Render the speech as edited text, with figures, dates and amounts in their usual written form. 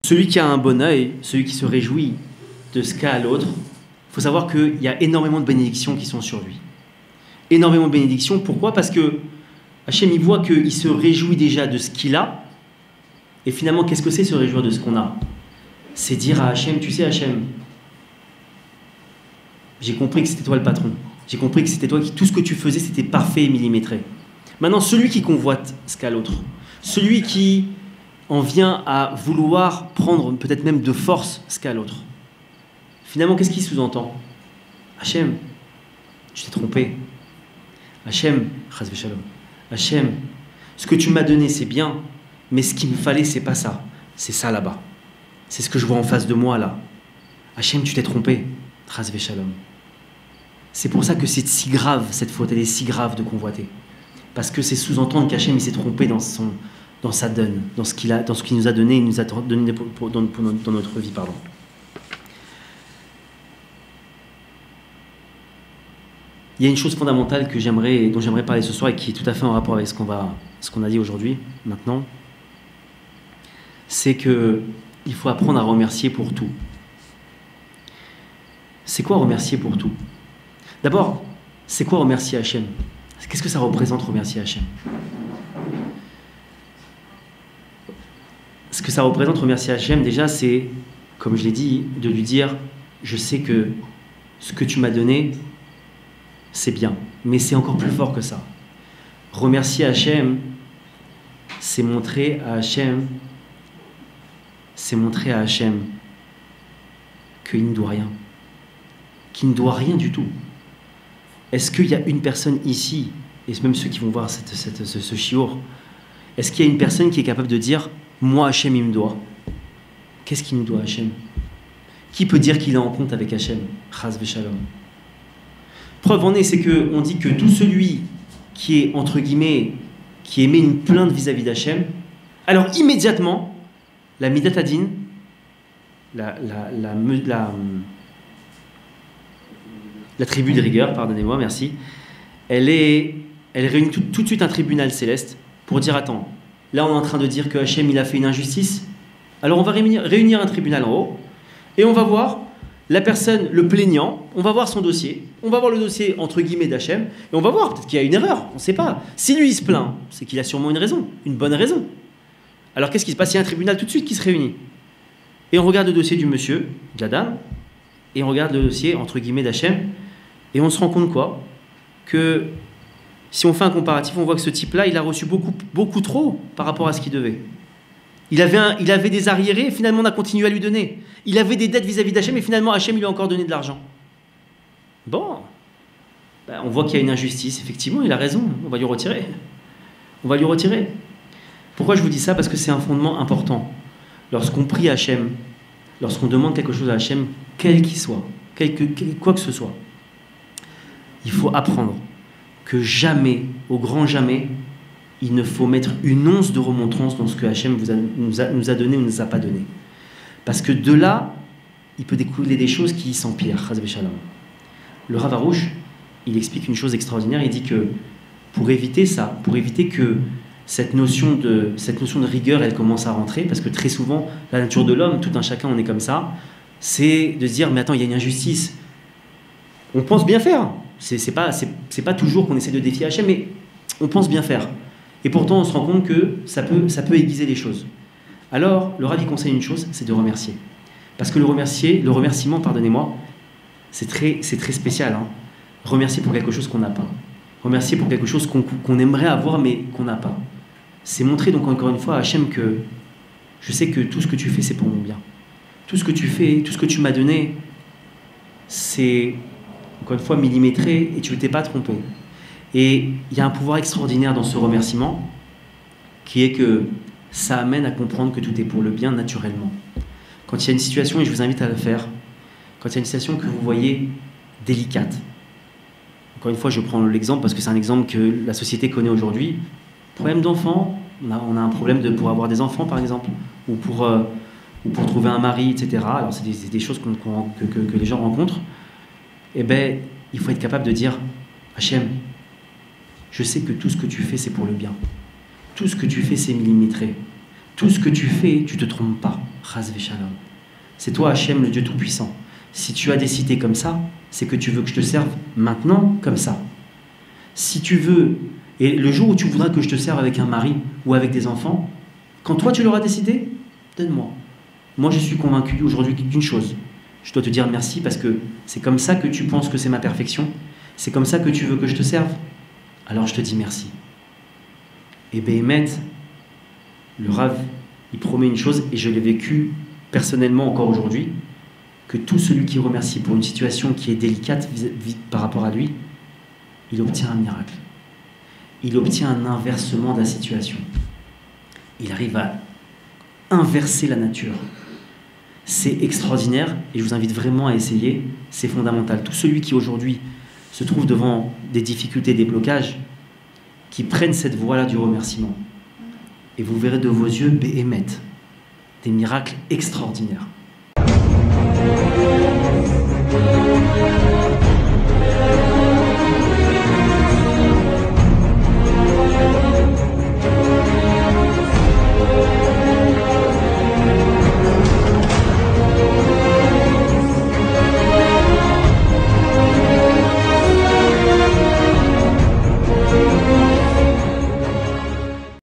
Celui qui a un bon œil, celui qui se réjouit de ce qu'a l'autre, il faut savoir qu'il y a énormément de bénédictions qui sont sur lui. Énormément de bénédictions. Pourquoi? Parce que Hachem, il voit qu'il se réjouit déjà de ce qu'il a. Et finalement, qu'est-ce que c'est se réjouir de ce qu'on a? C'est dire à Hachem, tu sais Hachem, j'ai compris que c'était toi le patron. J'ai compris que c'était toi qui, tout ce que tu faisais, c'était parfait et millimétré. Maintenant, celui qui convoite ce qu'a l'autre, celui qui en vient à vouloir prendre peut-être même de force ce qu'a l'autre, finalement, qu'est-ce qu'il sous-entend? Hachem, tu t'es trompé. Hachem, chas v'shalom. Hachem, ce que tu m'as donné, c'est bien, mais ce qu'il me fallait, c'est pas ça. C'est ça là-bas. C'est ce que je vois en face de moi là. Hachem, tu t'es trompé. Chas v'shalom. C'est pour ça que c'est si grave, cette faute, elle est si grave de convoiter. Parce que c'est sous-entendre qu'Hachem, il s'est trompé dans sa donne, dans ce qu'il nous a donné, il nous a donné dans notre vie, pardon. Il y a une chose fondamentale dont j'aimerais parler ce soir et qui est tout à fait en rapport avec ce qu'on a dit aujourd'hui, maintenant. C'est qu'il faut apprendre à remercier pour tout. C'est quoi remercier pour tout? D'abord, c'est quoi remercier Hachem? Qu'est-ce que ça représente remercier Hachem? Ce que ça représente remercier Hachem, déjà, c'est, comme je l'ai dit, de lui dire, je sais que ce que tu m'as donné, c'est bien, mais c'est encore plus fort que ça. Remercier Hachem, c'est montrer à Hachem qu'il ne doit rien, qu'il ne doit rien du tout. Est-ce qu'il y a une personne ici, et même ceux qui vont voir ce shiur, est-ce qu'il y a une personne qui est capable de dire « Moi, Hachem, il me doit ». Qu'est-ce qu'il nous doit, Hachem? Qui peut dire qu'il est en compte avec Hachem? Chas v'shalom. Preuve en est, c'est qu'on dit que tout celui qui est, entre guillemets, qui émet une plainte vis-à-vis d'Hachem, alors immédiatement, la Midat Hadin, la tribu de rigueur, pardonnez-moi, merci, elle réunit tout de suite un tribunal céleste pour dire, attends, là on est en train de dire que Hachem il a fait une injustice, alors on va réunir un tribunal en haut, et on va voir la personne, le plaignant, on va voir son dossier, on va voir le dossier entre guillemets d'Hachem, et on va voir, peut-être qu'il y a une erreur, on ne sait pas. Si lui il se plaint, c'est qu'il a sûrement une raison, une bonne raison. Alors qu'est-ce qui se passe? Il y a un tribunal tout de suite qui se réunit. Et on regarde le dossier du monsieur, de la dame, et on regarde le dossier entre guillemets d'Hachem, et on se rend compte quoi? Que si on fait un comparatif, on voit que ce type-là, il a reçu beaucoup trop par rapport à ce qu'il devait. Il avait des arriérés, et finalement on a continué à lui donner. Il avait des dettes vis-à-vis d'Hachem, et finalement Hachem il lui a encore donné de l'argent. Bon, on voit qu'il y a une injustice, effectivement, il a raison, on va lui retirer. On va lui retirer. Pourquoi je vous dis ça? Parce que c'est un fondement important. Lorsqu'on prie à Hachem, lorsqu'on demande quelque chose à Hachem, quel qu'il soit, quoi que ce soit, il faut apprendre que jamais, au grand jamais, il ne faut mettre une once de remontrance dans ce que Hachem nous a donné ou ne nous a pas donné. Parce que de là, il peut découler des choses qui s'empirent. Chas v'shalom. Le Rav Arush, il explique une chose extraordinaire, il dit que pour éviter ça, pour éviter que cette notion de rigueur, elle commence à rentrer, parce que très souvent, la nature de l'homme, tout un chacun, on est comme ça, c'est de se dire, mais attends, il y a une injustice. On pense bien faire. C'est pas toujours qu'on essaie de défier Hachem, mais on pense bien faire. Et pourtant, on se rend compte que ça peut aiguiser les choses. Alors, le Rav, il conseille une chose, c'est de remercier. Parce que le remerciement, pardonnez-moi, c'est très spécial. Hein. Remercier pour quelque chose qu'on n'a pas. Remercier pour quelque chose qu'on aimerait avoir, mais qu'on n'a pas. C'est montrer donc encore une fois à Hachem que je sais que tout ce que tu fais, c'est pour mon bien. Tout ce que tu fais, tout ce que tu m'as donné, c'est, encore une fois, millimétré, et tu ne t'es pas trompé. Et il y a un pouvoir extraordinaire dans ce remerciement, qui est que ça amène à comprendre que tout est pour le bien naturellement. Quand il y a une situation, et je vous invite à le faire, quand il y a une situation que vous voyez délicate, encore une fois, je prends l'exemple parce que c'est un exemple que la société connaît aujourd'hui. Problème d'enfant, on a un problème pour avoir des enfants, par exemple, ou pour trouver un mari, etc. Alors, c'est des choses que les gens rencontrent. Eh bien, il faut être capable de dire « Hachem, je sais que tout ce que tu fais, c'est pour le bien. Tout ce que tu fais, c'est millimétré. Tout ce que tu fais, tu ne te trompes pas. Chas v'shalom. C'est toi, Hachem, le Dieu Tout-Puissant. Si tu as décidé comme ça, c'est que tu veux que je te serve maintenant comme ça. Si tu veux, et le jour où tu voudras que je te serve avec un mari ou avec des enfants, quand toi tu l'auras décidé, donne-moi. Moi je suis convaincu aujourd'hui d'une chose. Je dois te dire merci parce que c'est comme ça que tu penses que c'est ma perfection. C'est comme ça que tu veux que je te serve. Alors je te dis merci. Et Béhémet, le Rav, il promet une chose, et je l'ai vécu personnellement encore aujourd'hui, que tout celui qui remercie pour une situation qui est délicate par rapport à lui, il obtient un miracle. Il obtient un inversement de la situation. Il arrive à inverser la nature. C'est extraordinaire et je vous invite vraiment à essayer, c'est fondamental. Tout celui qui aujourd'hui se trouve devant des difficultés, des blocages, qui prennent cette voie-là du remerciement. Et vous verrez de vos yeux Béhémet, des miracles extraordinaires.